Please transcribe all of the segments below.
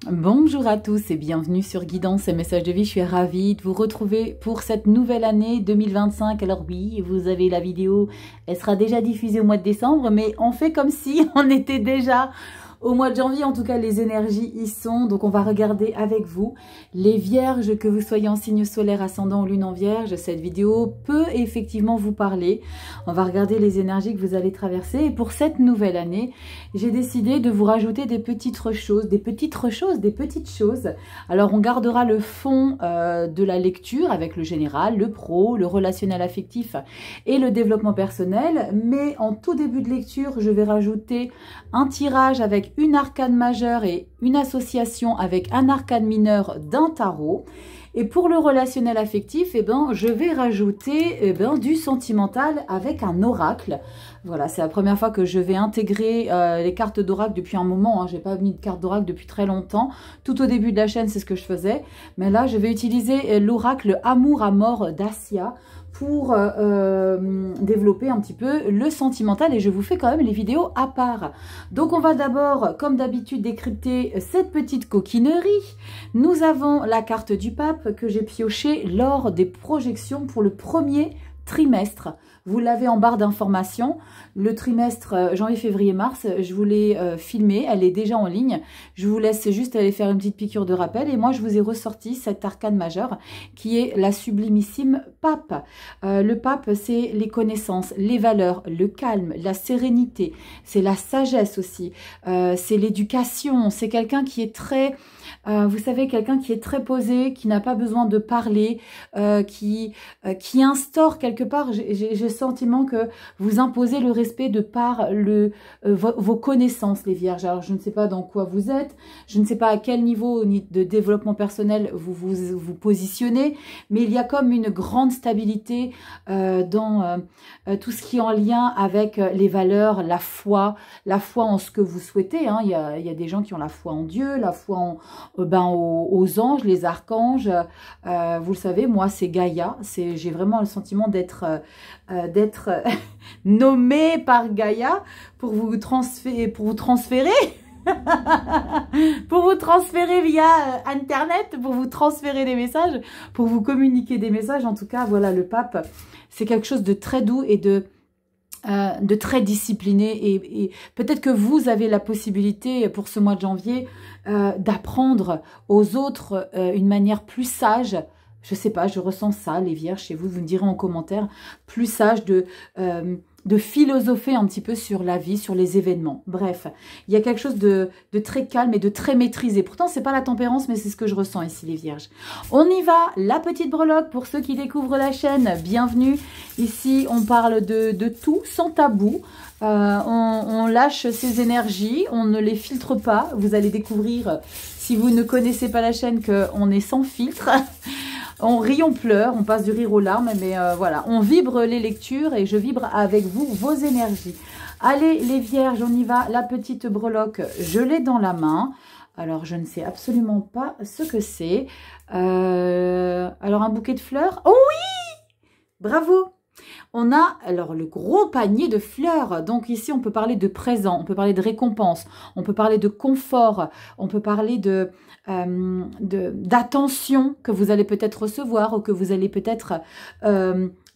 Bonjour à tous et bienvenue sur Guidance et Messages de Vie. Je suis ravie de vous retrouver pour cette nouvelle année 2025. Alors oui, vous avez la vidéo, elle sera déjà diffusée au mois de décembre, mais on fait comme si on était déjà au mois de janvier. En tout cas, les énergies y sont. Donc, on va regarder avec vous les vierges, que vous soyez en signe solaire, ascendant ou lune en vierge. Cette vidéo peut effectivement vous parler. On va regarder les énergies que vous allez traverser. Et pour cette nouvelle année, j'ai décidé de vous rajouter des petites choses, des petites choses. Alors, on gardera le fond de la lecture avec le général, le pro, le relationnel affectif et le développement personnel. Mais en tout début de lecture, je vais rajouter un tirage avec une arcane majeure et une association avec un arcane mineur d'un tarot. Et pour le relationnel affectif, je vais rajouter du sentimental avec un oracle. Voilà, c'est la première fois que je vais intégrer les cartes d'oracle depuis un moment. Je n'ai pas mis de carte d'oracle depuis très longtemps. Tout au début de la chaîne, c'est ce que je faisais. Mais là, je vais utiliser l'oracle Amour à mort d'Assia pour développer un petit peu le sentimental, et je vous fais quand même les vidéos à part. Donc on va d'abord, comme d'habitude, décrypter cette petite coquinerie. Nous avons la carte du pape que j'ai piochée lors des projections pour le premier trimestre. Vous l'avez en barre d'informations. Le trimestre janvier, février, mars, je vous l'ai filmé. Elle est déjà en ligne. Je vous laisse juste aller faire une petite piqûre de rappel. Et moi, je vous ai ressorti cet arcane majeur qui est la sublimissime pape. Le pape, c'est les connaissances, les valeurs, le calme, la sérénité. C'est la sagesse aussi. C'est l'éducation. C'est quelqu'un qui est très... vous savez, quelqu'un qui est très posé, qui n'a pas besoin de parler, qui instaure quelque part, j'ai le sentiment que vous imposez le respect de par vos connaissances, les vierges. Alors, je ne sais pas dans quoi vous êtes, je ne sais pas à quel niveau de développement personnel vous positionnez, mais il y a comme une grande stabilité dans tout ce qui est en lien avec les valeurs, la foi en ce que vous souhaitez. Il y a des gens qui ont la foi en Dieu, la foi aux anges, les archanges. Vous le savez, moi c'est Gaïa, j'ai vraiment le sentiment d'être nommée par Gaïa pour vous transférer pour vous transférer via internet, pour vous transférer des messages, pour vous communiquer des messages. En tout cas, voilà, le pape, c'est quelque chose de très doux et de très discipliné, et peut-être que vous avez la possibilité pour ce mois de janvier d'apprendre aux autres une manière plus sage. Je sais pas, je ressens ça, les vierges, chez vous, vous me direz en commentaire, plus sage de philosopher un petit peu sur la vie, sur les événements. Bref, il y a quelque chose de très calme et de très maîtrisé. Pourtant, c'est pas la tempérance, mais c'est ce que je ressens ici, les vierges. On y va, la petite breloque, pour ceux qui découvrent la chaîne, bienvenue. Ici, on parle de tout, sans tabou. On lâche ces énergies, on ne les filtre pas. Vous allez découvrir, si vous ne connaissez pas la chaîne, qu'on est sans filtre. On rit, on pleure, on passe du rire aux larmes, mais voilà, on vibre les lectures et je vibre avec vous vos énergies. Allez, les vierges, on y va. La petite breloque, je l'ai dans la main. Alors, je ne sais absolument pas ce que c'est. Alors, un bouquet de fleurs. Oh oui! Bravo! On a alors le gros panier de fleurs. Donc ici, on peut parler de présent, on peut parler de récompense, on peut parler de confort, on peut parler d'attention que vous allez peut-être recevoir, ou que vous allez peut-être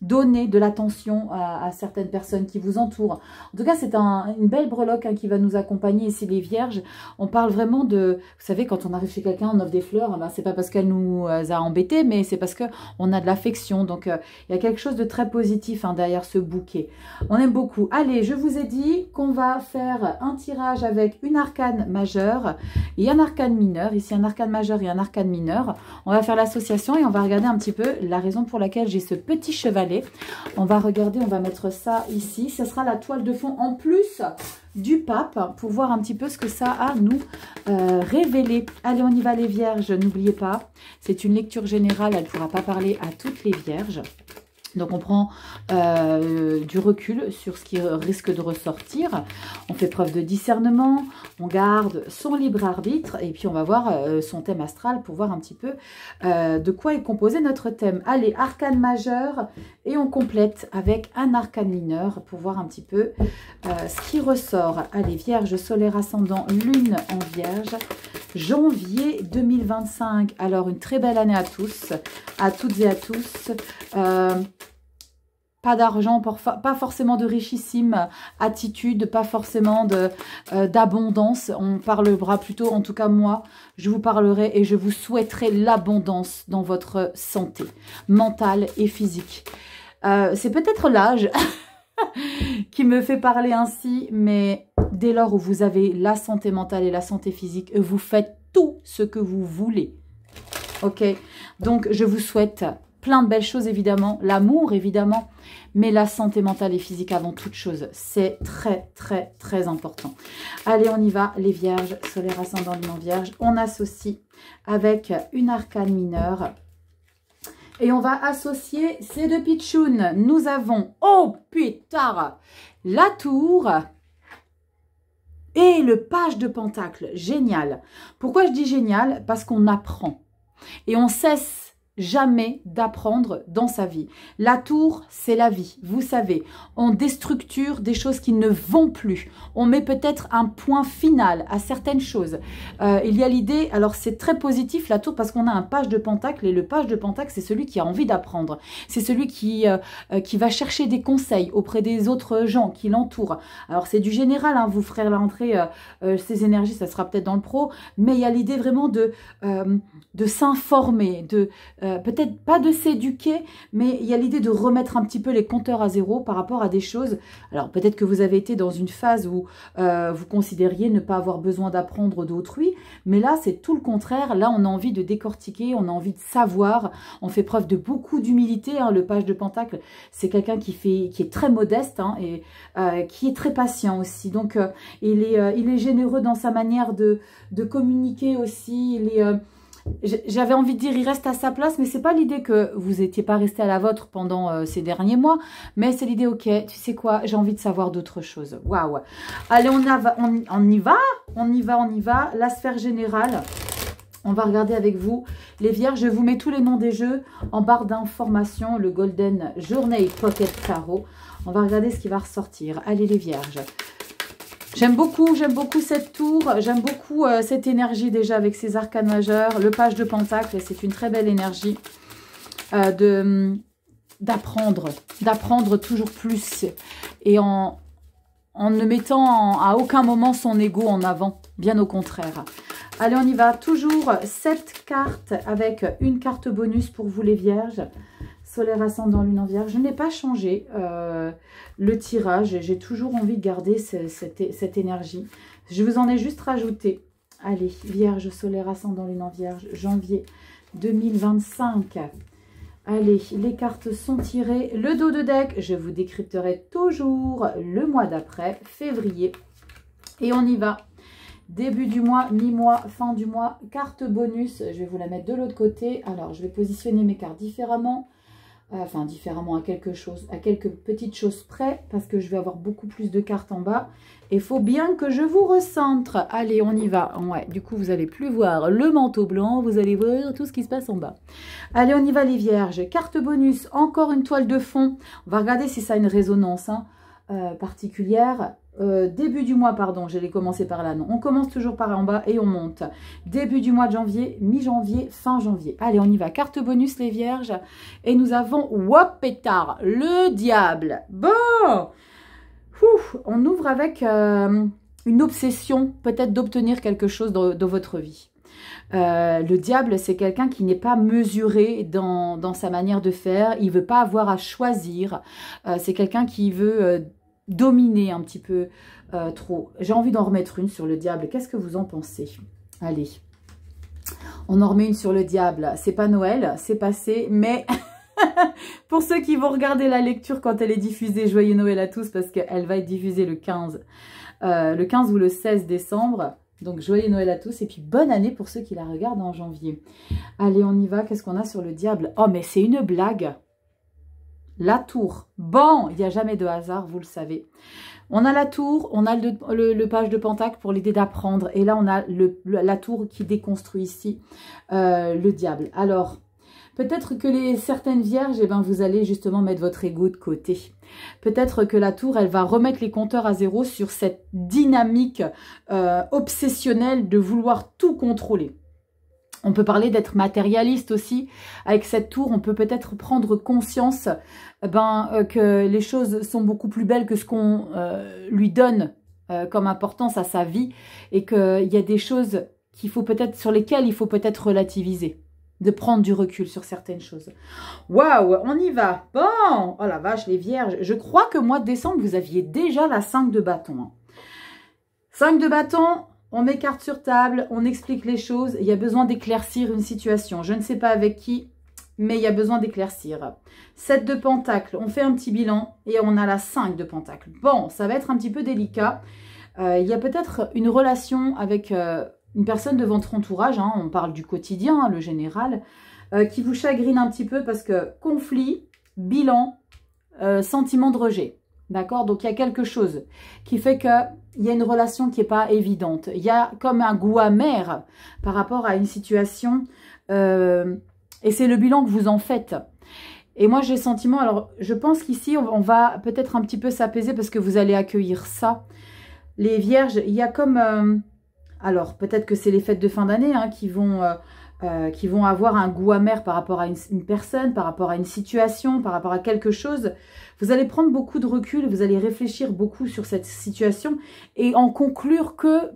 donner de l'attention à certaines personnes qui vous entourent. En tout cas, c'est une belle breloque qui va nous accompagner ici, les vierges. On parle vraiment de... Vous savez, quand on arrive chez quelqu'un, on offre des fleurs, c'est pas parce qu'elle nous a embêtés, mais c'est parce qu'on a de l'affection. Donc, il y a quelque chose de très positif derrière ce bouquet. On aime beaucoup. Allez, je vous ai dit qu'on va faire un tirage avec une arcane majeure et un arcane mineur. Ici, un arcane majeur et un arcane mineur. On va faire l'association et on va regarder un petit peu la raison pour laquelle j'ai ce petit chevalet. On va regarder, on va mettre ça ici. Ce sera la toile de fond en plus du pape pour voir un petit peu ce que ça a à nous révéler. Allez, on y va, les vierges. N'oubliez pas, c'est une lecture générale. Elle ne pourra pas parler à toutes les vierges. Donc on prend du recul sur ce qui risque de ressortir, on fait preuve de discernement, on garde son libre arbitre et puis on va voir son thème astral pour voir un petit peu de quoi est composé notre thème. Allez, arcane majeur et on complète avec un arcane mineur pour voir un petit peu ce qui ressort. Allez, Vierge, solaire ascendant, lune en Vierge, janvier 2025. Alors une très belle année à toutes et à tous. Pas d'argent, pas forcément de richissime attitude, pas forcément d'abondance. On parlera plutôt, en tout cas moi, je vous parlerai et je vous souhaiterai l'abondance dans votre santé mentale et physique. C'est peut-être l'âge qui me fait parler ainsi, mais dès lors où vous avez la santé mentale et la santé physique, vous faites tout ce que vous voulez. Ok, donc je vous souhaite plein de belles choses évidemment, l'amour évidemment, mais la santé mentale et physique avant toute chose, c'est très très très important. Allez, on y va, les Vierges, solaire ascendant lune en Vierge, on associe avec une arcane mineure et on va associer ces deux pitchounes. Nous avons, oh putain, la tour et le page de pentacle, génial. Pourquoi je dis génial? Parce qu'on apprend et on cesse jamais d'apprendre dans sa vie. La tour, c'est la vie. Vous savez, on déstructure des choses qui ne vont plus. On met peut-être un point final à certaines choses. Il y a l'idée, alors c'est très positif la tour parce qu'on a un page de pentacle et le page de pentacle, c'est celui qui a envie d'apprendre. C'est celui qui va chercher des conseils auprès des autres gens qui l'entourent. Alors c'est du général, hein, vous ferez rentrer ces énergies, ça sera peut-être dans le pro, mais il y a l'idée vraiment de s'informer, peut-être pas de s'éduquer, mais il y a l'idée de remettre un petit peu les compteurs à zéro par rapport à des choses. Alors peut-être que vous avez été dans une phase où vous considériez ne pas avoir besoin d'apprendre d'autrui, mais là c'est tout le contraire. Là on a envie de décortiquer, on a envie de savoir, on fait preuve de beaucoup d'humilité. Hein. Le page de pentacle, c'est quelqu'un qui est très modeste hein, et qui est très patient aussi. Donc il est généreux dans sa manière de communiquer aussi. J'avais envie de dire, il reste à sa place, mais c'est pas l'idée que vous n'étiez pas resté à la vôtre pendant ces derniers mois, mais c'est l'idée, ok, tu sais quoi, j'ai envie de savoir d'autres choses. Waouh. Allez, on y va. La sphère générale, on va regarder avec vous. Les Vierges, je vous mets tous les noms des jeux en barre d'informations, le Golden Journey Pocket Tarot. On va regarder ce qui va ressortir. Allez, les Vierges. J'aime beaucoup cette tour, j'aime beaucoup cette énergie déjà avec ces arcanes majeurs. Le page de pentacle, c'est une très belle énergie d'apprendre toujours plus et en ne mettant à aucun moment son ego en avant, bien au contraire. Allez, on y va, toujours 7 cartes avec une carte bonus pour vous les Vierges. Solaire ascendant lune en Vierge. Je n'ai pas changé le tirage. J'ai toujours envie de garder cette énergie. Je vous en ai juste rajouté. Allez, Vierge, solaire ascendant lune en Vierge, janvier 2025. Allez, les cartes sont tirées. Le dos de deck, je vous décrypterai toujours le mois d'après, février. Et on y va. Début du mois, mi-mois, fin du mois, carte bonus. Je vais vous la mettre de l'autre côté. Alors, je vais positionner mes cartes différemment. Enfin, différemment à quelques petites choses près, parce que je vais avoir beaucoup plus de cartes en bas. Et il faut bien que je vous recentre. Allez, on y va. Ouais, du coup, vous n'allez plus voir le manteau blanc, vous allez voir tout ce qui se passe en bas. Allez, on y va les Vierges. Carte bonus, encore une toile de fond. On va regarder si ça a une résonance particulière. Début du mois, pardon, j'allais commencer par là, non. On commence toujours par en bas et on monte. Début du mois de janvier, mi-janvier, fin janvier. Allez, on y va. Carte bonus, les Vierges. Et nous avons, wop pétard, le diable. Bon, on ouvre avec une obsession, peut-être d'obtenir quelque chose dans votre vie. Le diable, c'est quelqu'un qui n'est pas mesuré dans sa manière de faire. Il ne veut pas avoir à choisir. C'est quelqu'un qui veut dominer un petit peu trop. J'ai envie d'en remettre une sur le diable. Qu'est-ce que vous en pensez? Allez, on en remet une sur le diable. C'est pas Noël, c'est passé, mais pour ceux qui vont regarder la lecture quand elle est diffusée, joyeux Noël à tous, parce qu'elle va être diffusée le 15 ou le 16 décembre. Donc, joyeux Noël à tous et puis bonne année pour ceux qui la regardent en janvier. Allez, on y va. Qu'est-ce qu'on a sur le diable? Oh, mais c'est une blague. la tour. Bon, il n'y a jamais de hasard, vous le savez. On a la tour, on a le page de Pentacle pour l'idée d'apprendre. Et là, on a la tour qui déconstruit ici le diable. Alors, peut-être que certaines vierges, eh ben, vous allez justement mettre votre ego de côté. Peut-être que la tour, elle va remettre les compteurs à zéro sur cette dynamique obsessionnelle de vouloir tout contrôler. On peut parler d'être matérialiste aussi. Avec cette tour, on peut peut-être prendre conscience que les choses sont beaucoup plus belles que ce qu'on lui donne comme importance à sa vie. Et qu'il y a des choses sur lesquelles il faut peut-être relativiser. De prendre du recul sur certaines choses. Waouh, on y va. Bon, oh la vache, les vierges. Je crois que mois de décembre, vous aviez déjà la 5 de bâton. 5 de bâton. On met carte sur table, on explique les choses. Il y a besoin d'éclaircir une situation. Je ne sais pas avec qui, mais il y a besoin d'éclaircir. 7 de pentacle, on fait un petit bilan et on a la 5 de pentacle. Bon, ça va être un petit peu délicat. Il y a peut-être une relation avec une personne de votre entourage. Hein, on parle du quotidien, hein, le général, qui vous chagrine un petit peu parce que conflit, bilan, sentiment de rejet. D'accord? Donc, il y a quelque chose qui fait qu'il y a une relation qui n'est pas évidente. Il y a comme un goût amer par rapport à une situation. Et c'est le bilan que vous en faites. Et moi, j'ai le sentiment... Alors, je pense qu'ici, on va peut-être un petit peu s'apaiser parce que vous allez accueillir ça. Les vierges, il y a comme... alors, peut-être que c'est les fêtes de fin d'année hein, qui vont avoir un goût amer par rapport à une personne, par rapport à une situation, par rapport à quelque chose. Vous allez prendre beaucoup de recul, vous allez réfléchir beaucoup sur cette situation et en conclure que,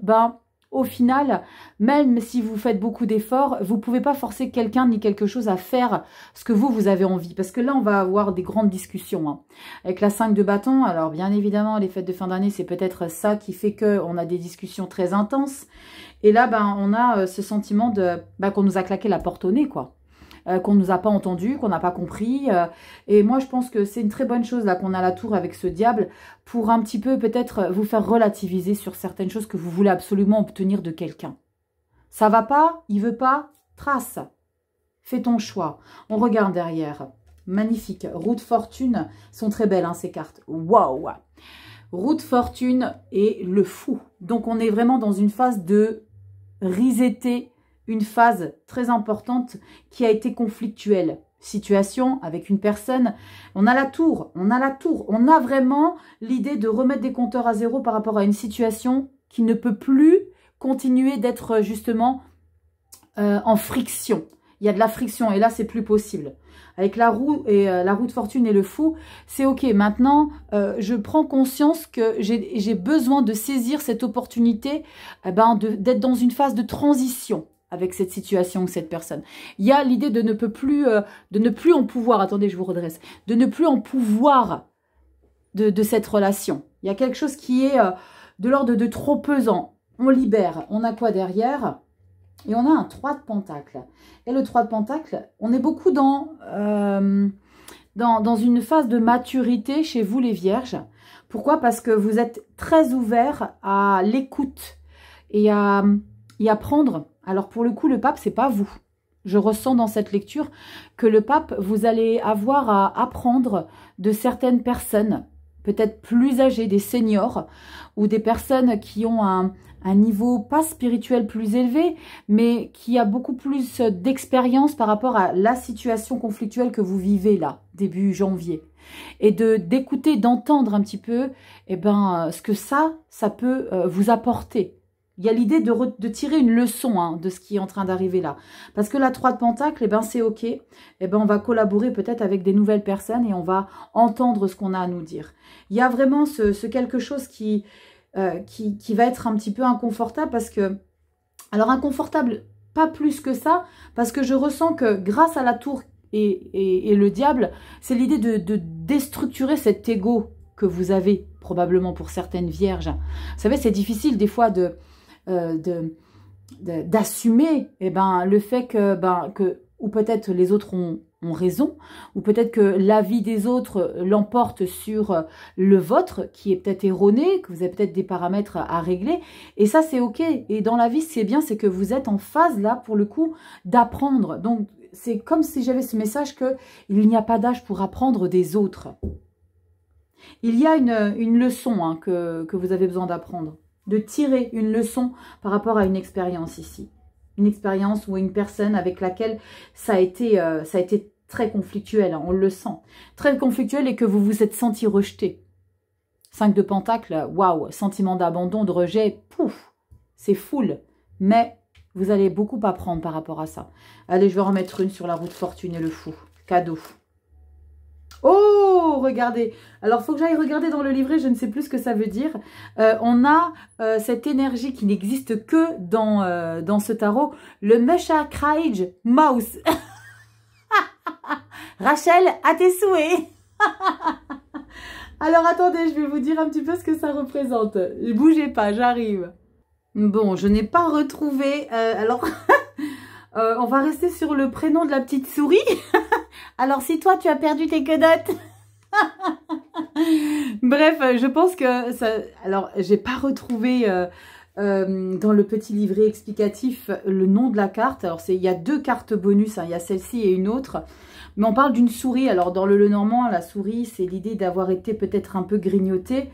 au final, même si vous faites beaucoup d'efforts, vous ne pouvez pas forcer quelqu'un ni quelque chose à faire ce que vous avez envie. Parce que là, on va avoir des grandes discussions. Hein. Avec la 5 de bâton, alors bien évidemment, les fêtes de fin d'année, c'est peut-être ça qui fait qu'on a des discussions très intenses. Et là, on a ce sentiment qu'on nous a claqué la porte au nez, quoi. Qu'on ne nous a pas entendu, qu'on n'a pas compris. Et moi, je pense que c'est une très bonne chose là qu'on a la tour avec ce diable pour un petit peu peut-être vous faire relativiser sur certaines choses que vous voulez absolument obtenir de quelqu'un. Ça va pas, il veut pas, trace. Fais ton choix. On regarde derrière. Magnifique. Roue de fortune sont très belles hein, ces cartes. Waouh. Roue de fortune et le fou. Donc on est vraiment dans une phase de resetter, une phase très importante qui a été conflictuelle. Situation avec une personne, on a la tour, on a vraiment l'idée de remettre des compteurs à zéro par rapport à une situation qui ne peut plus continuer d'être justement en friction. Il y a de la friction et là c'est plus possible. Avec la roue et la roue de fortune et le fou, c'est ok. Maintenant, je prends conscience que j'ai besoin de saisir cette opportunité d'être dans une phase de transition avec cette situation ou cette personne. Il y a l'idée de ne plus en pouvoir, attendez, je vous redresse, de ne plus en pouvoir de cette relation. Il y a quelque chose qui est de l'ordre de trop pesant. On libère. On a quoi derrière ? Et on a un 3 de pentacle. Et le 3 de pentacle, on est beaucoup dans une phase de maturité chez vous les vierges. Pourquoi ? Parce que vous êtes très ouverts à l'écoute et à prendre. Alors pour le coup, le pape, c'est pas vous. Je ressens dans cette lecture que le pape, vous allez avoir à apprendre de certaines personnes, peut-être plus âgées, des seniors, ou des personnes qui ont un niveau pas spirituel plus élevé, mais qui a beaucoup plus d'expérience par rapport à la situation conflictuelle que vous vivez là, début janvier. Et d'écouter, d'entendre un petit peu ce que ça peut vous apporter. Il y a l'idée de tirer une leçon de ce qui est en train d'arriver là. Parce que la 3 de pentacle, c'est ok. On va collaborer peut-être avec des nouvelles personnes et on va entendre ce qu'on a à nous dire. Il y a vraiment ce quelque chose qui va être un petit peu inconfortable parce que... Alors inconfortable, pas plus que ça, parce que je ressens que grâce à la tour et le diable, c'est l'idée de déstructurer cet ego que vous avez probablement pour certaines vierges. Vous savez, c'est difficile des fois d'assumer le fait que ou peut-être les autres ont ont raison, ou peut-être que l'avis des autres l'emporte sur le vôtre, qui est peut-être erroné, que vous avez peut-être des paramètres à régler, et ça c'est ok. Et dans la vie, ce qui est bien, c'est que vous êtes en phase là, pour le coup, d'apprendre. Donc c'est comme si j'avais ce message que il n'y a pas d'âge pour apprendre des autres. Il y a une leçon hein, que vous avez besoin d'apprendre, de tirer une leçon par rapport à une expérience ici. Une expérience ou une personne avec laquelle ça a été très conflictuel, hein, on le sent. Très conflictuel et que vous vous êtes senti rejeté. 5 de Pentacles, waouh, sentiment d'abandon, de rejet, pouf, c'est full. Mais vous allez beaucoup apprendre par rapport à ça. Allez, je vais en remettre une sur la roue de fortune et le fou. Cadeau. Oh, regardez. Alors, il faut que j'aille regarder dans le livret, je ne sais plus ce que ça veut dire. On a cette énergie qui n'existe que dans ce tarot. Le Musha Krige Mouse. Rachel, à tes souhaits. Alors, attendez, je vais vous dire un petit peu ce que ça représente. Ne bougez pas, j'arrive. Bon, je n'ai pas retrouvé... alors, on va rester sur le prénom de la petite souris. Alors, si toi, tu as perdu tes quenottes... Bref, je pense que ça... Alors, j'ai pas retrouvé dans le petit livret explicatif le nom de la carte. Alors, il y a 2 cartes bonus, hein. Il y a celle-ci et une autre. Mais on parle d'une souris. Alors, dans le Lenormand, la souris, c'est l'idée d'avoir été peut-être un peu grignotée,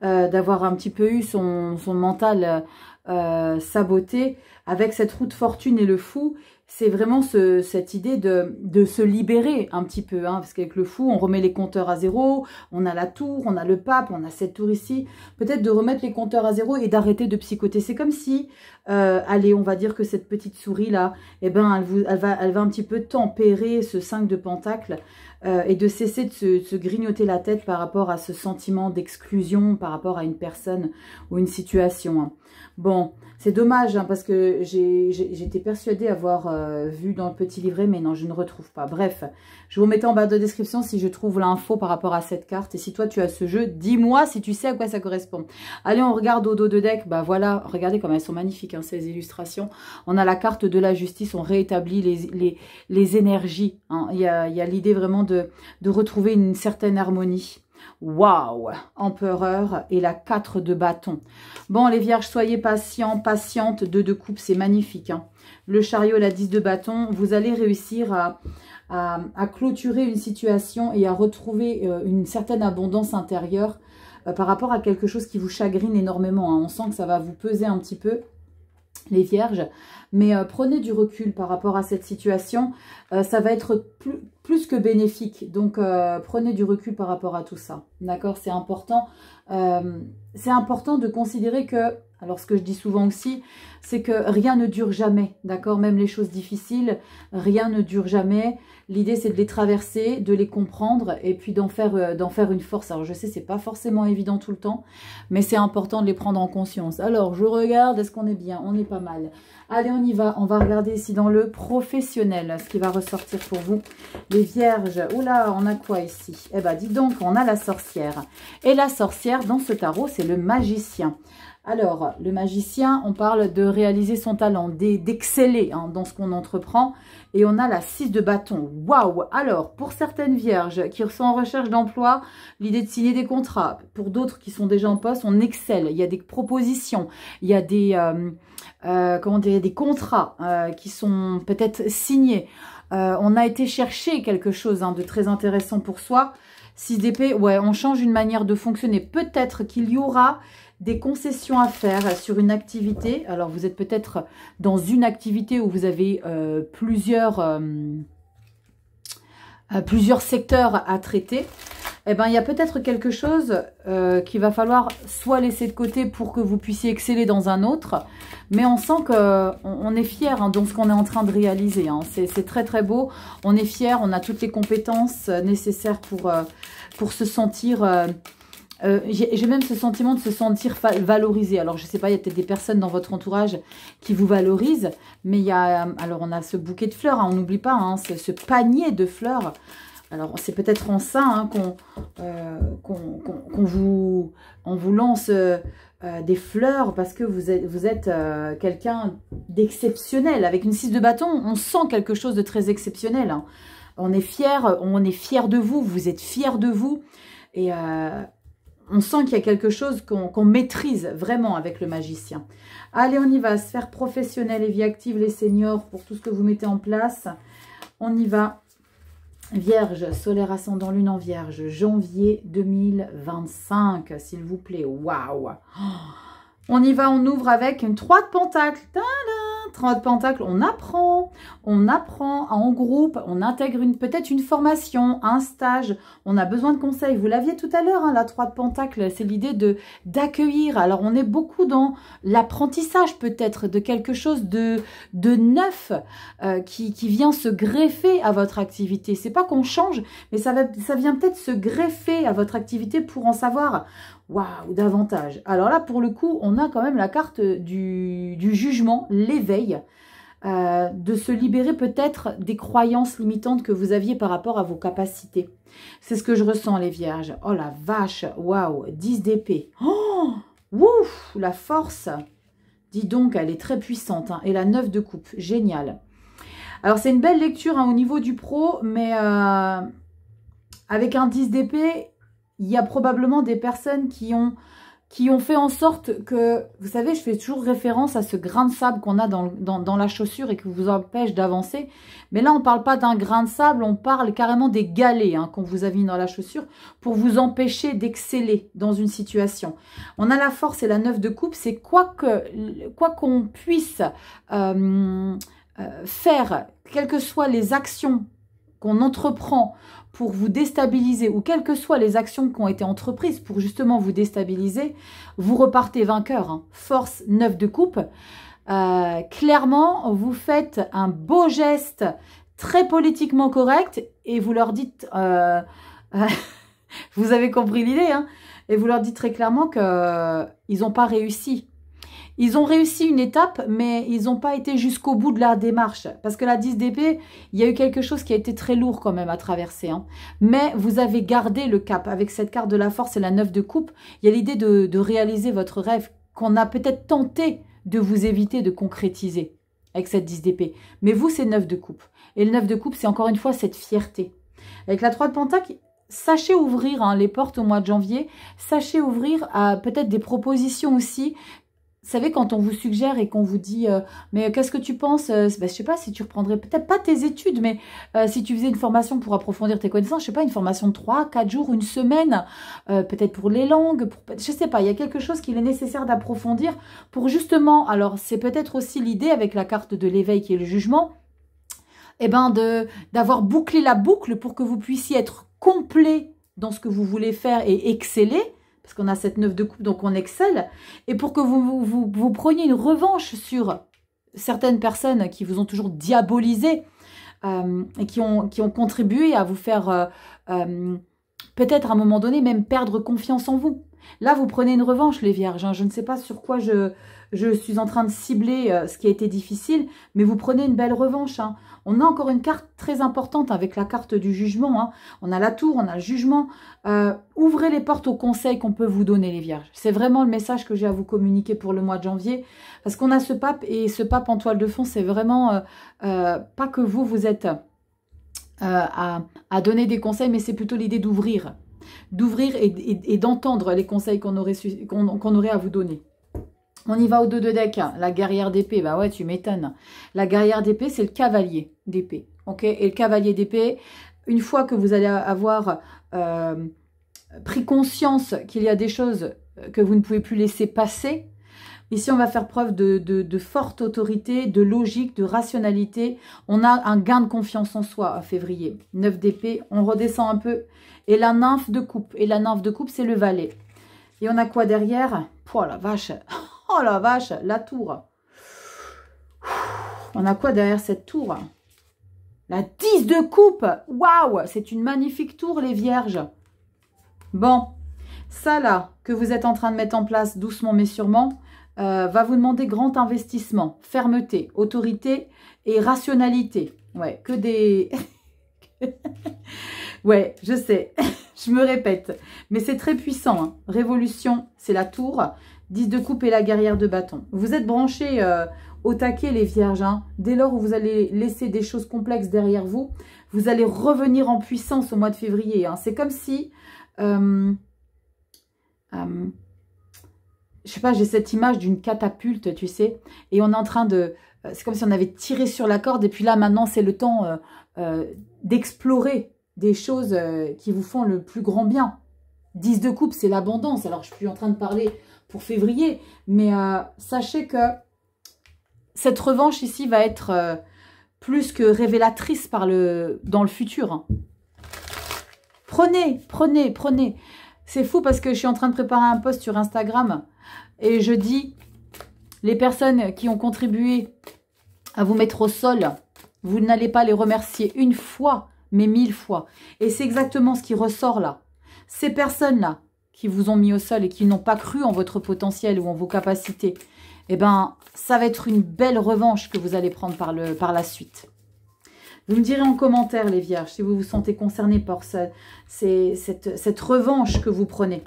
d'avoir un petit peu eu son mental saboté. Avec cette roue de fortune et le fou, c'est vraiment cette idée de se libérer un petit peu. Hein, parce qu'avec le fou, on remet les compteurs à zéro, on a la tour, on a le pape, on a cette tour ici. Peut-être de remettre les compteurs à zéro et d'arrêter de psychoter. C'est comme si, allez, on va dire que cette petite souris-là, eh ben, elle va un petit peu tempérer ce 5 de Pentacles et de cesser de se grignoter la tête par rapport à ce sentiment d'exclusion, par rapport à une personne ou une situation. Hein. Bon, c'est dommage hein, parce que j'étais persuadée avoir vu dans le petit livret, mais non, je ne retrouve pas. Bref, je vais vous mettre en bas de description si je trouve l'info par rapport à cette carte. Et si toi, tu as ce jeu, dis-moi si tu sais à quoi ça correspond. Allez, on regarde au dos de deck. Bah voilà, regardez comme elles sont magnifiques, hein, ces illustrations. On a la carte de la justice, on réétablit les énergies. Hein. Il y a l'idée vraiment de retrouver une certaine harmonie. Waouh, empereur et la 4 de bâton. Bon, les vierges, soyez patients, patientes. 2 de coupe, c'est magnifique. Hein. Le chariot, la 10 de bâton. Vous allez réussir à clôturer une situation et à retrouver une certaine abondance intérieure par rapport à quelque chose qui vous chagrine énormément. Hein. On sent que ça va vous peser un petit peu, les vierges. Mais prenez du recul par rapport à cette situation. Ça va être plus que bénéfique. Donc, prenez du recul par rapport à tout ça. D'accord? C'est important. C'est important de considérer que... Alors, ce que je dis souvent aussi, c'est que rien ne dure jamais. D'accord? Même les choses difficiles, rien ne dure jamais. L'idée, c'est de les traverser, de les comprendre et puis d'en faire une force. Alors, je sais, c'est pas forcément évident tout le temps, mais c'est important de les prendre en conscience. Alors, je regarde, est-ce qu'on est bien? On est pas mal. Allez, on y va. On va regarder ici dans le professionnel, ce qui va ressortir pour vous. Les vierges, oula, on a quoi ici? Eh ben, dis donc, on a la sorcière. Et la sorcière, dans ce tarot, c'est le magicien. Alors, le magicien, on parle de réaliser son talent, d'exceller hein, dans ce qu'on entreprend. Et on a la 6 de bâton. Waouh! Alors, pour certaines vierges qui sont en recherche d'emploi, l'idée de signer des contrats. Pour d'autres qui sont déjà en poste, on excelle. Il y a des propositions, il y a des, comment dire, des contrats qui sont peut-être signés. On a été chercher quelque chose hein, de très intéressant pour soi. 6 d'épée, ouais, on change une manière de fonctionner. Peut-être qu'il y aura des concessions à faire sur une activité. Alors, vous êtes peut-être dans une activité où vous avez plusieurs secteurs à traiter. Eh ben, il y a peut-être quelque chose qu'il va falloir soit laisser de côté pour que vous puissiez exceller dans un autre. Mais on sent qu'on est fier hein, dans ce qu'on est en train de réaliser. Hein. C'est très, très beau. On est fier, on a toutes les compétences nécessaires pour se sentir... j'ai même ce sentiment de se sentir valorisé. Alors, je ne sais pas, il y a peut-être des personnes dans votre entourage qui vous valorisent. Mais il y a... Alors, on a ce bouquet de fleurs, hein, on n'oublie pas, hein, ce panier de fleurs. Alors, c'est peut-être en ça hein, qu'on vous lance des fleurs parce que vous êtes quelqu'un d'exceptionnel. Avec une 6 de bâton, on sent quelque chose de très exceptionnel. Hein. on est fiers de vous, vous êtes fiers de vous. Et on sent qu'il y a quelque chose qu'on maîtrise vraiment avec le magicien. Allez, on y va. Sphère professionnelle et vie active, les seniors, pour tout ce que vous mettez en place. On y va. Vierge, solaire ascendant lune en vierge, janvier 2025, s'il vous plaît. Waouh! On y va, on ouvre avec une 3 de pentacles. Tada! 3 de pentacles, on apprend en groupe, on intègre peut-être une formation, un stage, on a besoin de conseils. Vous l'aviez tout à l'heure, hein, la 3 de pentacles, c'est l'idée d'accueillir. Alors, on est beaucoup dans l'apprentissage peut-être de quelque chose de neuf qui vient se greffer à votre activité. C'est pas qu'on change, mais ça vient peut-être se greffer à votre activité pour en savoir waouh, davantage. Alors là, pour le coup, on a quand même la carte du jugement, l'éveil, de se libérer peut-être des croyances limitantes que vous aviez par rapport à vos capacités. C'est ce que je ressens, les vierges. Oh la vache, waouh, 10 d'épée. Oh, ouf, la force. Dis donc, elle est très puissante. Hein. Et la 9 de coupe, génial. Alors, c'est une belle lecture hein, au niveau du pro, mais avec un 10 d'épée, il y a probablement des personnes qui ont fait en sorte que, vous savez, je fais toujours référence à ce grain de sable qu'on a dans la chaussure et qui vous empêche d'avancer. Mais là, on ne parle pas d'un grain de sable, on parle carrément des galets hein, qu'on vous a mis dans la chaussure pour vous empêcher d'exceller dans une situation. On a la force et la 9 de coupe, c'est quoi qu'on puisse faire, quelles que soient les actions qu'on entreprend pour vous déstabiliser, ou quelles que soient les actions qui ont été entreprises pour justement vous déstabiliser, vous repartez vainqueur. Hein. Force 9 de coupe. Clairement, vous faites un beau geste très politiquement correct et vous leur dites, vous avez compris l'idée, hein, et vous leur dites très clairement qu'ils n'ont pas réussi. Ils ont réussi une étape, mais ils n'ont pas été jusqu'au bout de la démarche. Parce que la 10 d'épée, il y a eu quelque chose qui a été très lourd quand même à traverser. Hein. Mais vous avez gardé le cap. Avec cette carte de la force et la 9 de coupe, il y a l'idée de réaliser votre rêve qu'on a peut-être tenté de vous éviter de concrétiser avec cette 10 d'épée. Mais vous, c'est 9 de coupe. Et le 9 de coupe, c'est encore une fois cette fierté. Avec la 3 de pentacle, sachez ouvrir hein, les portes au mois de janvier. Sachez ouvrir à peut-être des propositions aussi. Vous savez, quand on vous suggère et qu'on vous dit mais qu'est-ce que tu penses ben, je sais pas si tu reprendrais peut-être pas tes études, mais si tu faisais une formation pour approfondir tes connaissances, je sais pas, une formation de 3, 4 jours, une semaine, peut-être pour les langues, je sais pas, il y a quelque chose qu'il est nécessaire d'approfondir pour justement, alors c'est peut-être aussi l'idée avec la carte de l'éveil qui est le jugement, eh ben d'avoir bouclé la boucle pour que vous puissiez être complet dans ce que vous voulez faire et exceller. Parce qu'on a cette 9 de coupe, donc on excelle. Et pour que vous preniez une revanche sur certaines personnes qui vous ont toujours diabolisé et qui ont contribué à vous faire peut-être à un moment donné même perdre confiance en vous. Là, vous prenez une revanche, les vierges. Hein. Je ne sais pas sur quoi je suis en train de cibler ce qui a été difficile, mais vous prenez une belle revanche. Hein. On a encore une carte très importante avec la carte du jugement. Hein. On a la tour, on a le jugement. Ouvrez les portes aux conseils qu'on peut vous donner, les vierges. C'est vraiment le message que j'ai à vous communiquer pour le mois de janvier. Parce qu'on a ce pape, et ce pape en toile de fond, c'est vraiment pas que vous êtes à donner des conseils, mais c'est plutôt l'idée d'ouvrir. D'ouvrir et d'entendre les conseils qu'on aurait à vous donner. On y va au 2 de deck, la guerrière d'épée, bah ouais, tu m'étonnes. La guerrière d'épée, c'est le cavalier d'épée, ok? Et le cavalier d'épée, une fois que vous allez avoir pris conscience qu'il y a des choses que vous ne pouvez plus laisser passer, ici on va faire preuve de forte autorité, de logique, de rationalité. On a un gain de confiance en soi à février. 9 d'épée, on redescend un peu. Et la nymphe de coupe, et la nymphe de coupe, c'est le valet. Et on a quoi derrière? Oh la vache! Oh la vache, la tour. On a quoi derrière cette tour? La 10 de coupe. Waouh, c'est une magnifique tour, les vierges. Bon, ça là, que vous êtes en train de mettre en place doucement mais sûrement, va vous demander grand investissement, fermeté, autorité et rationalité. Ouais, que des... ouais, je sais, je me répète. Mais c'est très puissant. Hein. Révolution, c'est la tour. 10 de coupe et la guerrière de bâton. Vous êtes branché au taquet les vierges. Hein. Dès lors où vous allez laisser des choses complexes derrière vous, vous allez revenir en puissance au mois de février. Hein. C'est comme si... je sais pas, j'ai cette image d'une catapulte, tu sais. Et on est en train de... c'est comme si on avait tiré sur la corde. Et puis là, maintenant, c'est le temps d'explorer des choses qui vous font le plus grand bien. 10 de coupe, c'est l'abondance. Alors, je suis plus en train de parler pour février. Mais sachez que cette revanche ici va être plus que révélatrice dans le futur. Hein. Prenez. C'est fou parce que je suis en train de préparer un post sur Instagram. Et je dis, les personnes qui ont contribué à vous mettre au sol, vous n'allez pas les remercier une fois, mais 1000 fois. Et c'est exactement ce qui ressort là. Ces personnes-là qui vous ont mis au sol et qui n'ont pas cru en votre potentiel ou en vos capacités, eh ben, ça va être une belle revanche que vous allez prendre par la suite. Vous me direz en commentaire, les vierges, si vous vous sentez concernés par cette revanche que vous prenez.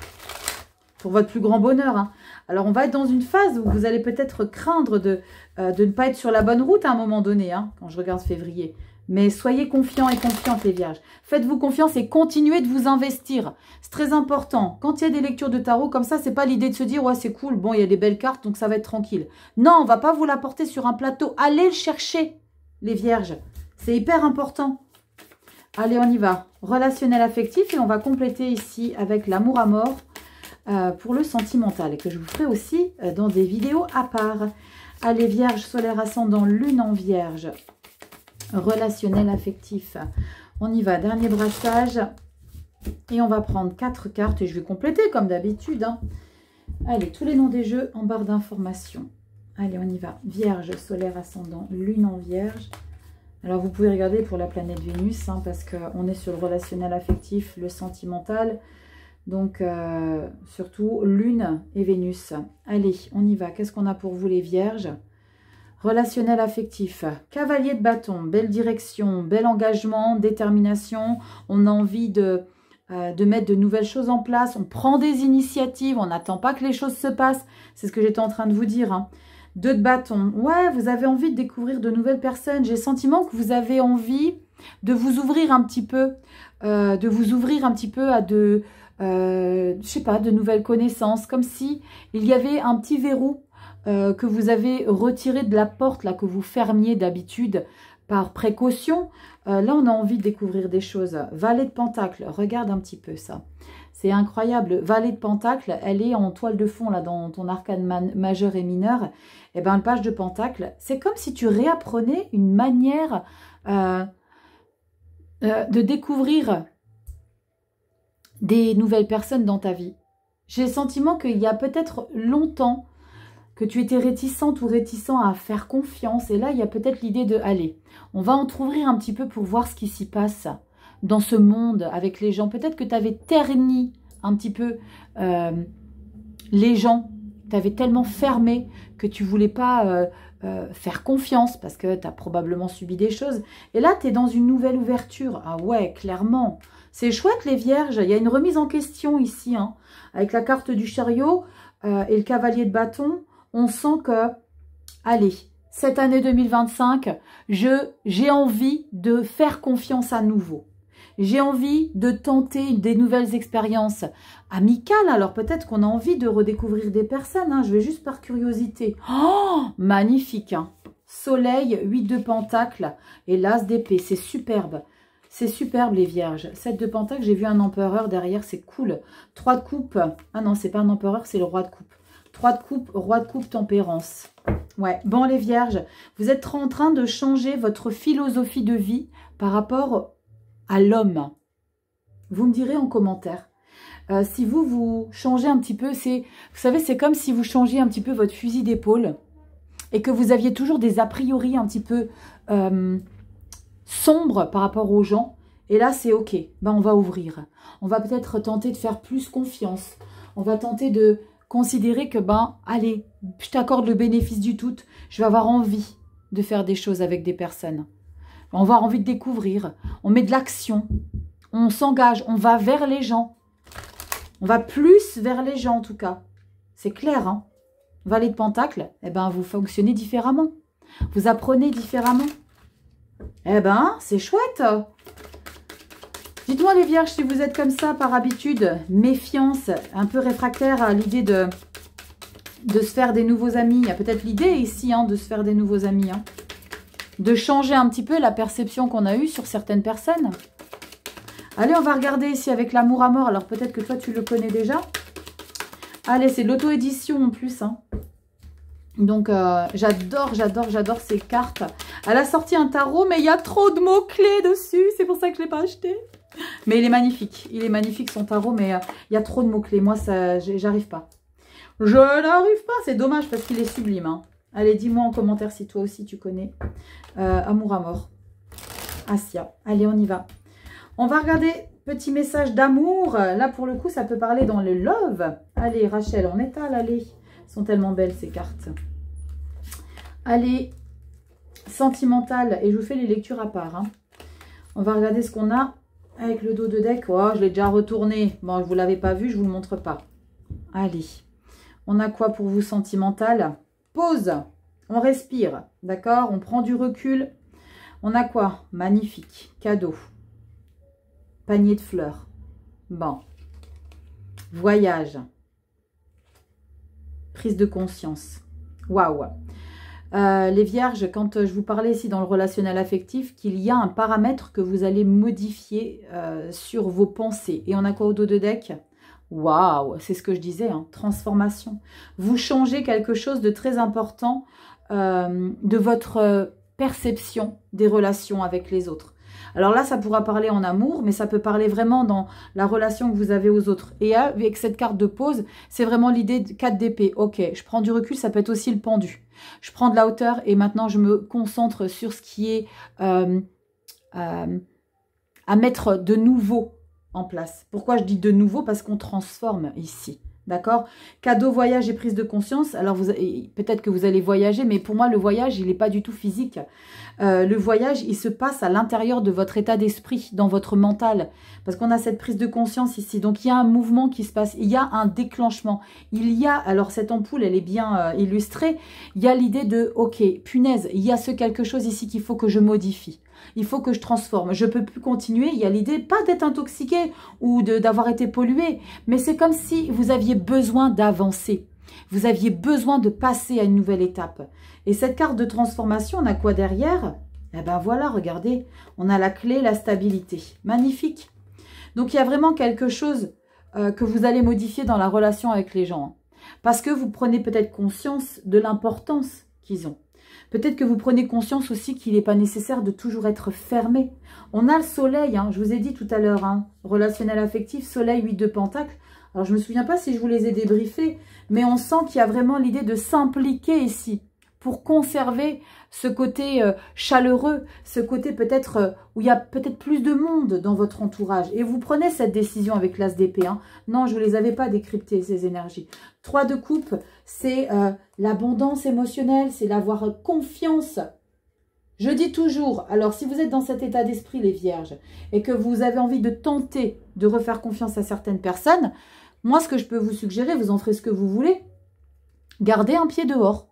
Pour votre plus grand bonheur. Hein. Alors, on va être dans une phase où vous allez peut-être craindre de ne pas être sur la bonne route à un moment donné, hein, quand je regarde février. Mais soyez confiants et confiantes, les vierges. Faites-vous confiance et continuez de vous investir. C'est très important. Quand il y a des lectures de tarot comme ça, c'est pas l'idée de se dire « Ouais, c'est cool, bon, il y a des belles cartes, donc ça va être tranquille. » Non, on va pas vous l'apporter sur un plateau. Allez le chercher, les vierges. C'est hyper important. Allez, on y va. Relationnel affectif et on va compléter ici avec l'amour à mort pour le sentimental et que je vous ferai aussi dans des vidéos à part. Allez, vierge, solaire, ascendant, lune en vierge. Relationnel affectif. On y va, dernier brassage. Et on va prendre 4 cartes et je vais compléter comme d'habitude. Hein. Allez, tous les noms des jeux en barre d'informations. Allez, on y va. Vierge, solaire, ascendant, lune en vierge. Alors, vous pouvez regarder pour la planète Vénus, hein, parce qu'on est sur le relationnel affectif, le sentimental. Donc, surtout, lune et Vénus. Allez, on y va. Qu'est-ce qu'on a pour vous, les vierges? Relationnel affectif, cavalier de bâton, belle direction, bel engagement, détermination. On a envie de mettre de nouvelles choses en place. On prend des initiatives, on n'attend pas que les choses se passent. C'est ce que j'étais en train de vous dire. Hein. 2 de bâton. Ouais, vous avez envie de découvrir de nouvelles personnes. J'ai le sentiment que vous avez envie de vous ouvrir un petit peu. À je sais pas, de nouvelles connaissances. Comme si il y avait un petit verrou que vous avez retiré de la porte, là, que vous fermiez d'habitude par précaution. Là, on a envie de découvrir des choses. Valet de Pentacle, regarde un petit peu ça. C'est incroyable. Valet de Pentacle, elle est en toile de fond, là, dans ton arcane majeur et mineur. Et bien, le page de Pentacle, c'est comme si tu réapprenais une manière de découvrir des nouvelles personnes dans ta vie. J'ai le sentiment qu'il y a peut-être longtemps que tu étais réticente ou réticent à faire confiance. Et là, il y a peut-être l'idée de, allez, on va entrouvrir un petit peu pour voir ce qui s'y passe dans ce monde avec les gens. Peut-être que tu avais terni un petit peu les gens. Tu avais tellement fermé que tu ne voulais pas faire confiance parce que tu as probablement subi des choses. Et là, tu es dans une nouvelle ouverture. Ah ouais, clairement. C'est chouette, les vierges. Il y a une remise en question ici, hein, avec la carte du chariot et le cavalier de bâton. On sent que, allez, cette année 2025, j'ai envie de faire confiance à nouveau. J'ai envie de tenter des nouvelles expériences amicales. Alors peut-être qu'on a envie de redécouvrir des personnes. Hein. Je vais juste par curiosité. Oh, magnifique. Hein. Soleil, 8 de Pentacle et l'As d'épée. C'est superbe. C'est superbe, les vierges. 7 de Pentacle, j'ai vu un empereur derrière. C'est cool. 3 de coupe. Ah non, c'est pas un empereur, c'est le roi de coupe. 3 de coupe, roi de coupe, tempérance. Ouais, bon, les vierges, vous êtes en train de changer votre philosophie de vie par rapport à l'homme. Vous me direz en commentaire. Si vous changez un petit peu, vous savez, c'est comme si vous changiez un petit peu votre fusil d'épaule et que vous aviez toujours des a priori un petit peu sombres par rapport aux gens. Et là, c'est OK. Ben, on va ouvrir. On va peut-être tenter de faire plus confiance. On va tenter de considérer que, ben, allez, je t'accorde le bénéfice du doute. Je vais avoir envie de faire des choses avec des personnes. On va avoir envie de découvrir. On met de l'action. On s'engage. On va vers les gens. On va plus vers les gens, en tout cas. C'est clair, hein. Valet de Pentacle, eh ben, vous fonctionnez différemment. Vous apprenez différemment. Eh ben, c'est chouette. Dites-moi les vierges si vous êtes comme ça par habitude, méfiance, un peu réfractaire à l'idée de se faire des nouveaux amis. Il y a peut-être l'idée ici de se faire des nouveaux amis. De changer un petit peu la perception qu'on a eue sur certaines personnes. Allez, on va regarder ici avec l'amour à mort. Alors peut-être que toi tu le connais déjà. Allez, c'est de l'auto-édition en plus. Donc j'adore ces cartes. Elle a sorti un tarot, mais il y a trop de mots-clés dessus. C'est pour ça que je ne l'ai pas acheté. Mais il est magnifique. Il est magnifique son tarot, mais il y a trop de mots-clés. Moi, j'arrive pas. Je n'arrive pas. C'est dommage parce qu'il est sublime. Allez, dis-moi en commentaire si toi aussi tu connais. Amour à mort. Asia. Allez, on y va. On va regarder petit message d'amour. Là, pour le coup, ça peut parler dans le love. Allez, Rachel, on étale, allez. Elles sont tellement belles, ces cartes. Allez, sentimentale. Et je vous fais les lectures à part. On va regarder ce qu'on a avec le dos de deck. Oh, je l'ai déjà retourné. Bon, vous ne l'avez pas vu, je ne vous le montre pas. Allez. On a quoi pour vous, sentimental? Pause. On respire. D'accord? On prend du recul. On a quoi? Magnifique. Cadeau. Panier de fleurs. Bon. Voyage. Prise de conscience. Waouh. Les vierges, quand je vous parlais ici dans le relationnel affectif, qu'il y a un paramètre que vous allez modifier sur vos pensées. Et on a quoi au dos de deck? Waouh, c'est ce que je disais, transformation. Vous changez quelque chose de très important de votre perception des relations avec les autres. Alors là, ça pourra parler en amour, mais ça peut parler vraiment dans la relation que vous avez aux autres. Et avec cette carte de pause, c'est vraiment l'idée de 4 d'épée. Ok, je prends du recul, ça peut être aussi le pendu. Je prends de la hauteur et maintenant je me concentre sur ce qui est à mettre de nouveau en place. Pourquoi je dis de nouveau? Parce qu'on transforme ici. D'accord? Cadeau, voyage et prise de conscience. Alors, peut-être que vous allez voyager, mais pour moi, le voyage, il n'est pas du tout physique. Le voyage, il se passe à l'intérieur de votre état d'esprit, dans votre mental. Parce qu'on a cette prise de conscience ici. Donc, il y a un mouvement qui se passe. Il y a un déclenchement. Il y a, alors cette ampoule, elle est bien illustrée. Il y a l'idée de, ok, punaise, il y a ce quelque chose ici qu'il faut que je modifie. Il faut que je transforme. Je ne peux plus continuer. Il y a l'idée, pas d'être intoxiqué ou d'avoir été pollué, mais c'est comme si vous aviez besoin d'avancer. Vous aviez besoin de passer à une nouvelle étape. Et cette carte de transformation, on a quoi derrière? Eh bien voilà, regardez, on a la clé, la stabilité. Magnifique. Donc il y a vraiment quelque chose que vous allez modifier dans la relation avec les gens. Parce que vous prenez peut-être conscience de l'importance qu'ils ont. Peut-être que vous prenez conscience aussi qu'il n'est pas nécessaire de toujours être fermé. On a le soleil, je vous ai dit tout à l'heure, relationnel affectif, soleil, 8 de pentacle. Alors je ne me souviens pas si je vous les ai débriefés, mais on sent qu'il y a vraiment l'idée de s'impliquer ici pour conserver ce côté chaleureux, ce côté peut-être où il y a peut-être plus de monde dans votre entourage. Et vous prenez cette décision avec l'as d'épée. Non, je ne les avais pas décryptées, ces énergies. 3 de coupe, c'est l'abondance émotionnelle, c'est d'avoir confiance. Je dis toujours, alors si vous êtes dans cet état d'esprit, les vierges, et que vous avez envie de tenter de refaire confiance à certaines personnes, moi, ce que je peux vous suggérer, vous en ferez ce que vous voulez, gardez un pied dehors.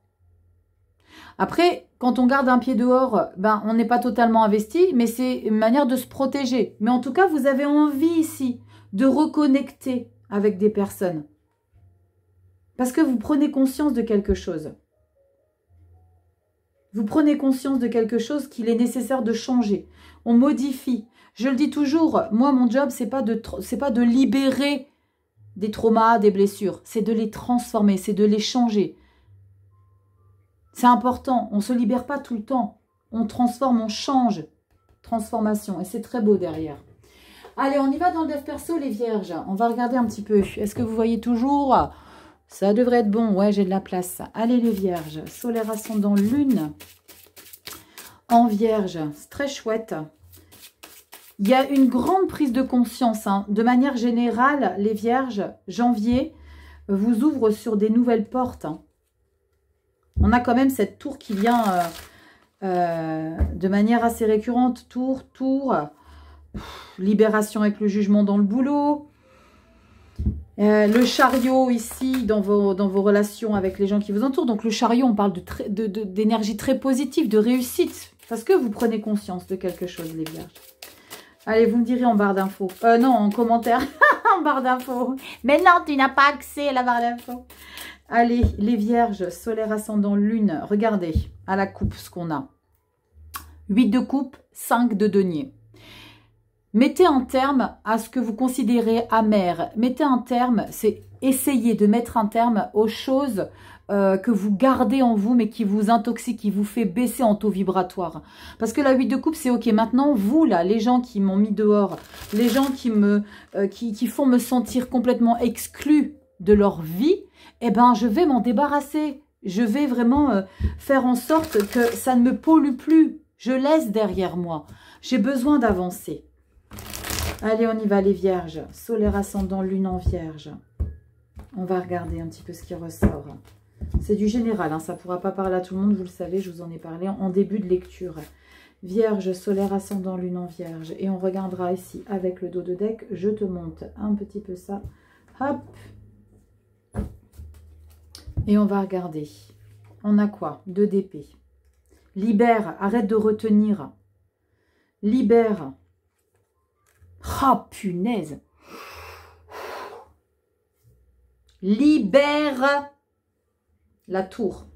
Après, quand on garde un pied dehors, on n'est pas totalement investi, mais c'est une manière de se protéger. Mais en tout cas, vous avez envie ici de reconnecter avec des personnes. Parce que vous prenez conscience de quelque chose. Vous prenez conscience de quelque chose qu'il est nécessaire de changer. On modifie. Je le dis toujours, moi, mon job, c'est pas de libérer des traumas, des blessures. C'est de les transformer, c'est de les changer. C'est important. On ne se libère pas tout le temps. On transforme, on change. Transformation. Et c'est très beau derrière. Allez, on y va dans le dev perso, les vierges. On va regarder un petit peu. Est-ce que vous voyez toujours? Ça devrait être bon. Ouais, j'ai de la place. Allez, les vierges. Solaire ascendant lune. En vierge. C'est très chouette. Il y a une grande prise de conscience. De manière générale, les vierges, janvier, vous ouvre sur des nouvelles portes. On a quand même cette tour qui vient de manière assez récurrente. Tour. Libération avec le jugement dans le boulot. Le chariot ici, dans vos relations avec les gens qui vous entourent. Donc le chariot, on parle d'énergie très positive, de réussite. Parce que vous prenez conscience de quelque chose, les vierges. Allez, vous me direz en barre d'infos. Non, en commentaire. En barre d'infos. Mais non, tu n'as pas accès à la barre d'infos. Allez, les vierges, solaire, ascendant, lune. Regardez à la coupe ce qu'on a. 8 de coupe, 5 de denier. Mettez un terme à ce que vous considérez amer. Mettez un terme, c'est essayer de mettre un terme aux choses que vous gardez en vous, mais qui vous intoxique, qui vous fait baisser en taux vibratoire. Parce que la 8 de coupe, c'est ok. Maintenant, vous, là, les gens qui m'ont mis dehors, les gens qui font me sentir complètement exclu de leur vie, eh ben, je vais m'en débarrasser. Je vais vraiment faire en sorte que ça ne me pollue plus. Je laisse derrière moi. J'ai besoin d'avancer. Allez, on y va les vierges. Solaire, ascendant, lune en vierge. On va regarder un petit peu ce qui ressort. C'est du général, hein, ça ne pourra pas parler à tout le monde, vous le savez, je vous en ai parlé en début de lecture. Vierge, solaire, ascendant, lune en vierge. Et on regardera ici avec le dos de deck. Je te monte un petit peu ça. Hop. Et on va regarder. On a quoi? 2 d'épée. Libère, arrête de retenir. Libère. Ah, punaise. Libère la tour.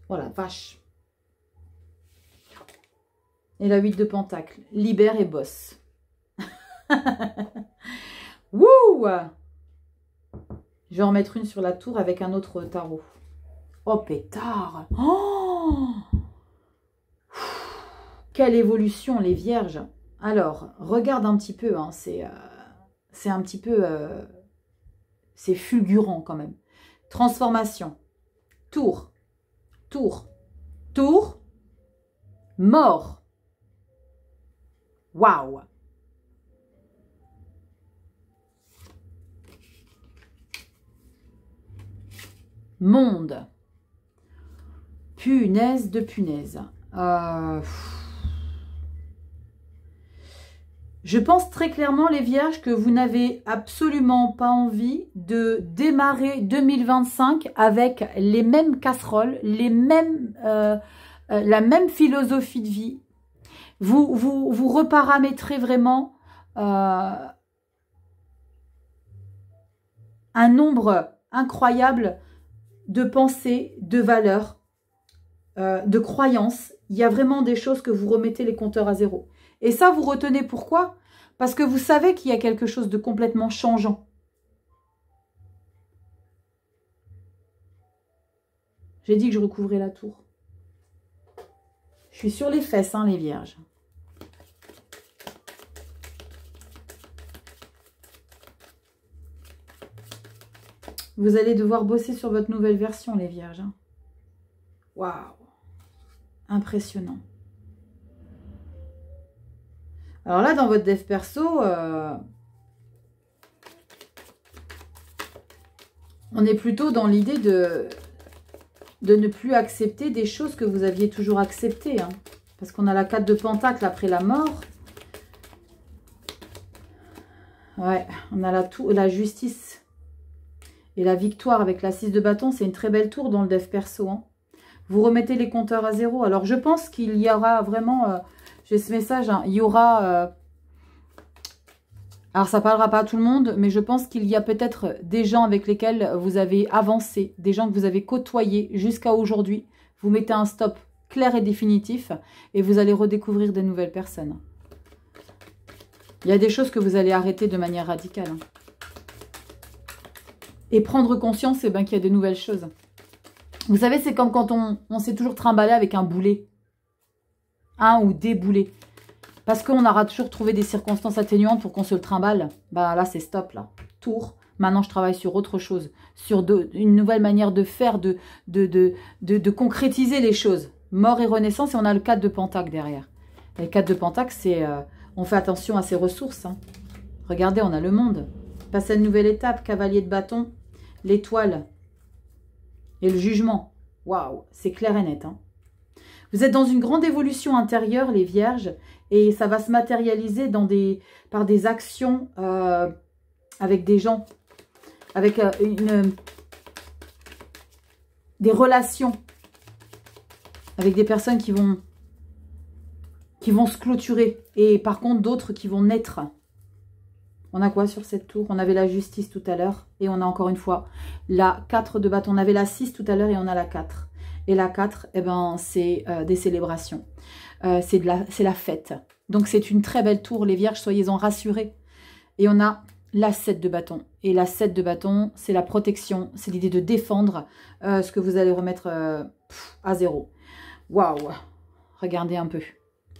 Voilà, vache. Et la 8 de pentacle. Libère et bosse. Wouh! Je vais en mettre une sur la tour avec un autre tarot. Oh, pétard! Oh! Quelle évolution, les vierges! Alors, regarde un petit peu, hein, c'est un petit peu... c'est fulgurant quand même. Transformation. Tour. Tour. Tour. Mort. Waouh! Monde. Punaise de punaise. Je pense très clairement, les vierges, que vous n'avez absolument pas envie de démarrer 2025 avec les mêmes casseroles, la même philosophie de vie. Vous reparamétrez vraiment un nombre incroyable de pensées, de valeurs, de croyances. Il y a vraiment des choses que vous remettez les compteurs à zéro. Et ça, vous retenez pourquoi? Parce que vous savez qu'il y a quelque chose de complètement changeant. J'ai dit que je recouvrais la tour. Je suis sur les fesses, hein, les vierges. Vous allez devoir bosser sur votre nouvelle version, les vierges. Waouh! Impressionnant. Alors là, dans votre dev perso, on est plutôt dans l'idée de ne plus accepter des choses que vous aviez toujours acceptées. Hein, parce qu'on a la 4 de pentacle après la mort. Ouais, on a la justice et la victoire avec la 6 de bâton. C'est une très belle tour dans le dev perso. Hein. Vous remettez les compteurs à zéro. Alors, je pense qu'il y aura vraiment... j'ai ce message, hein, il y aura... alors, ça ne parlera pas à tout le monde, mais je pense qu'il y a peut-être des gens avec lesquels vous avez avancé, des gens que vous avez côtoyés jusqu'à aujourd'hui. Vous mettez un stop clair et définitif et vous allez redécouvrir des nouvelles personnes. Il y a des choses que vous allez arrêter de manière radicale. Hein. Et prendre conscience eh ben, qu'il y a de nouvelles choses. Vous savez, c'est comme quand on s'est toujours trimballé avec un boulet. Un ou des boulets. Parce qu'on aura toujours trouvé des circonstances atténuantes pour qu'on se le trimballe. Bah là, c'est stop, là. Tour. Maintenant, je travaille sur autre chose. Sur une nouvelle manière de faire, de concrétiser les choses. Mort et renaissance, et on a le 4 de pentacle derrière. Et le 4 de pentacle, c'est... on fait attention à ses ressources. Hein. Regardez, on a le monde. Passer à une nouvelle étape. Cavalier de bâton. L'étoile. Et le jugement. Waouh, c'est clair et net. Hein. Vous êtes dans une grande évolution intérieure, les vierges, et ça va se matérialiser par des actions avec des gens, avec des relations, avec des personnes qui vont se clôturer. Et par contre, d'autres qui vont naître. On a quoi sur cette tour? On avait la justice tout à l'heure. Et on a encore une fois la 4 de bâton. On avait la 6 tout à l'heure et on a la 4. Et la 4, eh ben, c'est des célébrations. C'est la fête. Donc, c'est une très belle tour. Les vierges, soyez-en rassurés. Et on a la 7 de bâton. Et la 7 de bâton, c'est la protection. C'est l'idée de défendre ce que vous allez remettre à zéro. Waouh! Regardez un peu.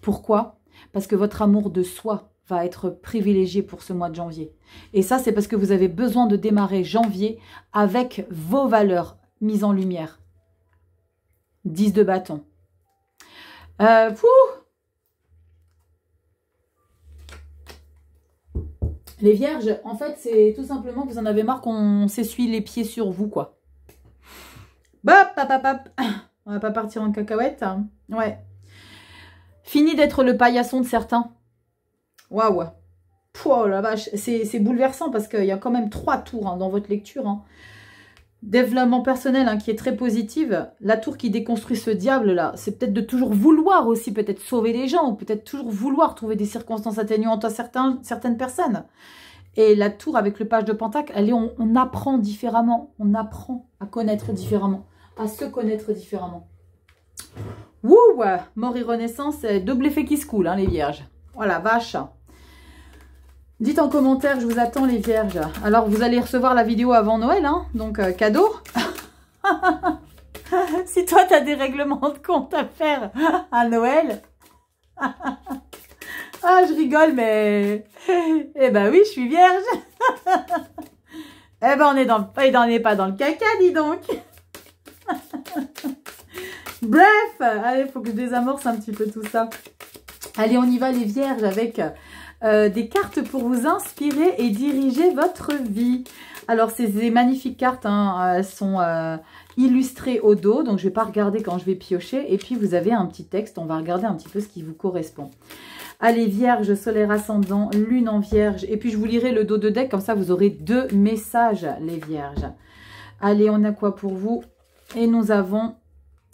Pourquoi? Parce que votre amour de soi va être privilégié pour ce mois de janvier. Et ça, c'est parce que vous avez besoin de démarrer janvier avec vos valeurs mises en lumière. 10 de bâton. Les vierges, en fait, c'est tout simplement que vous en avez marre qu'on s'essuie les pieds sur vous, quoi. Bop, bop, bop, bop. On va pas partir en cacahuète. Hein. Ouais. Fini d'être le paillasson de certains. Waouh. Oh la vache, c'est bouleversant parce qu'il y a quand même 3 tours hein, dans votre lecture. Hein. Développement personnel hein, qui est très positive. La tour qui déconstruit ce diable-là, c'est peut-être de toujours vouloir aussi peut-être sauver les gens ou peut-être toujours vouloir trouver des circonstances atténuantes à certaines personnes. Et la tour avec le page de pentacle, on apprend différemment. On apprend à connaître différemment, à se connaître différemment. Wouh, mort et renaissance, double effet qui se coule, hein, les vierges. Oh la vache. Dites en commentaire, je vous attends les vierges. Alors, vous allez recevoir la vidéo avant Noël, hein, donc cadeau. Si toi, tu as des règlements de compte à faire à Noël. Ah, je rigole, mais... Eh ben oui, je suis vierge. Eh ben, on n'est pas dans le caca, dis donc. Bref, allez, il faut que je désamorce un petit peu tout ça. Allez, on y va les vierges avec des cartes pour vous inspirer et diriger votre vie. Alors, ces magnifiques cartes, hein, elles sont illustrées au dos, donc je ne vais pas regarder quand je vais piocher. Et puis, vous avez un petit texte, on va regarder un petit peu ce qui vous correspond. Allez, vierge, solaire ascendant, lune en vierge. Et puis, je vous lirai le dos de deck, comme ça, vous aurez 2 messages, les vierges. Allez, on a quoi pour vous? Et nous avons...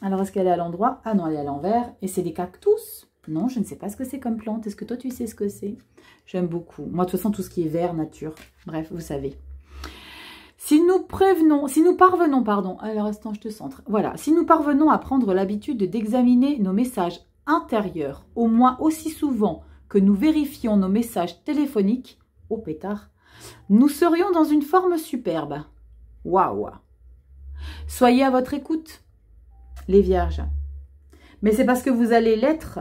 Alors, est-ce qu'elle est à l'endroit? Ah non, elle est à l'envers. Et c'est des cactus? Non, je ne sais pas ce que c'est comme plante. Est-ce que toi, tu sais ce que c'est? J'aime beaucoup. Moi, de toute façon, tout ce qui est vert, nature. Bref, vous savez. Si nous parvenons, pardon. Alors, instant, je te centre. Voilà. Si nous parvenons à prendre l'habitude d'examiner nos messages intérieurs, au moins aussi souvent que nous vérifions nos messages téléphoniques, au pétard, nous serions dans une forme superbe. Waouh! Soyez à votre écoute, les vierges. Mais c'est parce que vous allez l'être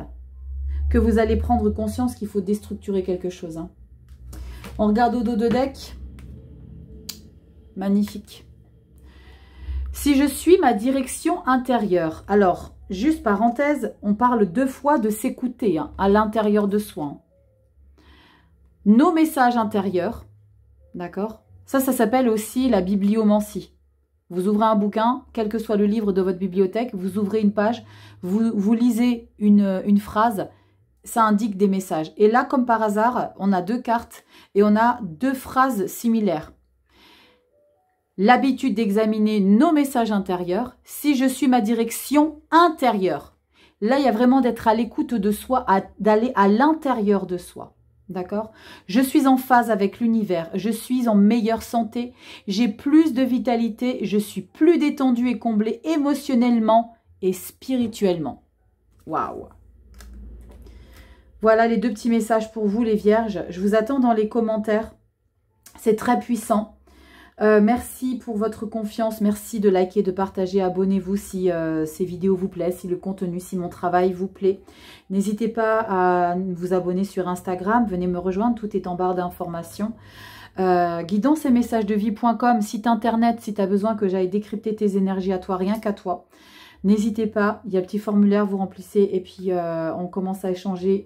que vous allez prendre conscience qu'il faut déstructurer quelque chose. Hein. On regarde au dos de deck. Magnifique. Si je suis ma direction intérieure. Alors, juste parenthèse, on parle 2 fois de s'écouter hein, à l'intérieur de soi. Hein. Nos messages intérieurs, d'accord? Ça s'appelle aussi la bibliomancie. Vous ouvrez un bouquin, quel que soit le livre de votre bibliothèque, vous ouvrez une page, vous lisez une phrase, ça indique des messages. Et là, comme par hasard, on a 2 cartes et on a 2 phrases similaires. L'habitude d'examiner nos messages intérieurs, si je suis ma direction intérieure. Là, il y a vraiment d'être à l'écoute de soi, d'aller à l'intérieur de soi. D'accord? Je suis en phase avec l'univers, je suis en meilleure santé, j'ai plus de vitalité, je suis plus détendue et comblée émotionnellement et spirituellement. Waouh! Voilà les 2 petits messages pour vous les vierges. Je vous attends dans les commentaires. C'est très puissant. Merci pour votre confiance. Merci de liker, de partager. Abonnez-vous si ces vidéos vous plaisent, si le contenu, si mon travail vous plaît. N'hésitez pas à vous abonner sur Instagram. Venez me rejoindre. Tout est en barre d'informations. Guidance et messages de vie.com, site internet, si tu as besoin que j'aille décrypter tes énergies à toi, rien qu'à toi. N'hésitez pas, il y a un petit formulaire, vous remplissez et puis on commence à échanger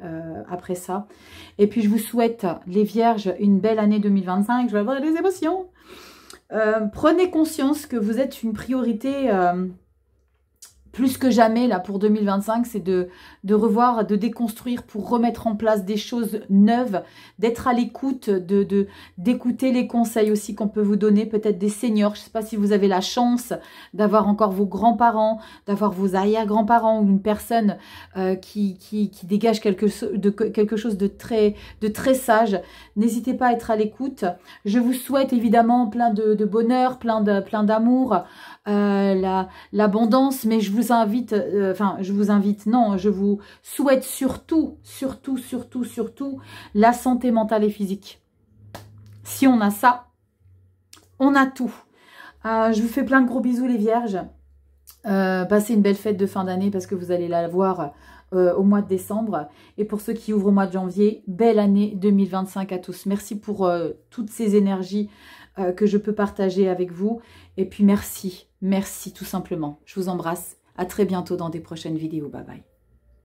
après ça. Et puis je vous souhaite, les vierges, une belle année 2025. Je vais avoir des émotions. Prenez conscience que vous êtes une priorité plus que jamais, là, pour 2025, c'est de revoir, de déconstruire pour remettre en place des choses neuves, d'être à l'écoute, d'écouter les conseils aussi qu'on peut vous donner, peut-être des seniors. Je ne sais pas si vous avez la chance d'avoir encore vos grands-parents, d'avoir vos arrière-grands-parents ou une personne qui dégage quelque chose de très sage. N'hésitez pas à être à l'écoute. Je vous souhaite évidemment plein de bonheur, plein d'amour, l'abondance, mais je vous invite, je vous souhaite surtout la santé mentale et physique. Si on a ça, on a tout. Je vous fais plein de gros bisous les vierges. Passez une belle fête de fin d'année parce que vous allez la voir au mois de décembre. Et pour ceux qui ouvrent au mois de janvier, belle année 2025 à tous. Merci pour toutes ces énergies que je peux partager avec vous. Et puis merci tout simplement. Je vous embrasse. À très bientôt dans des prochaines vidéos. Bye bye.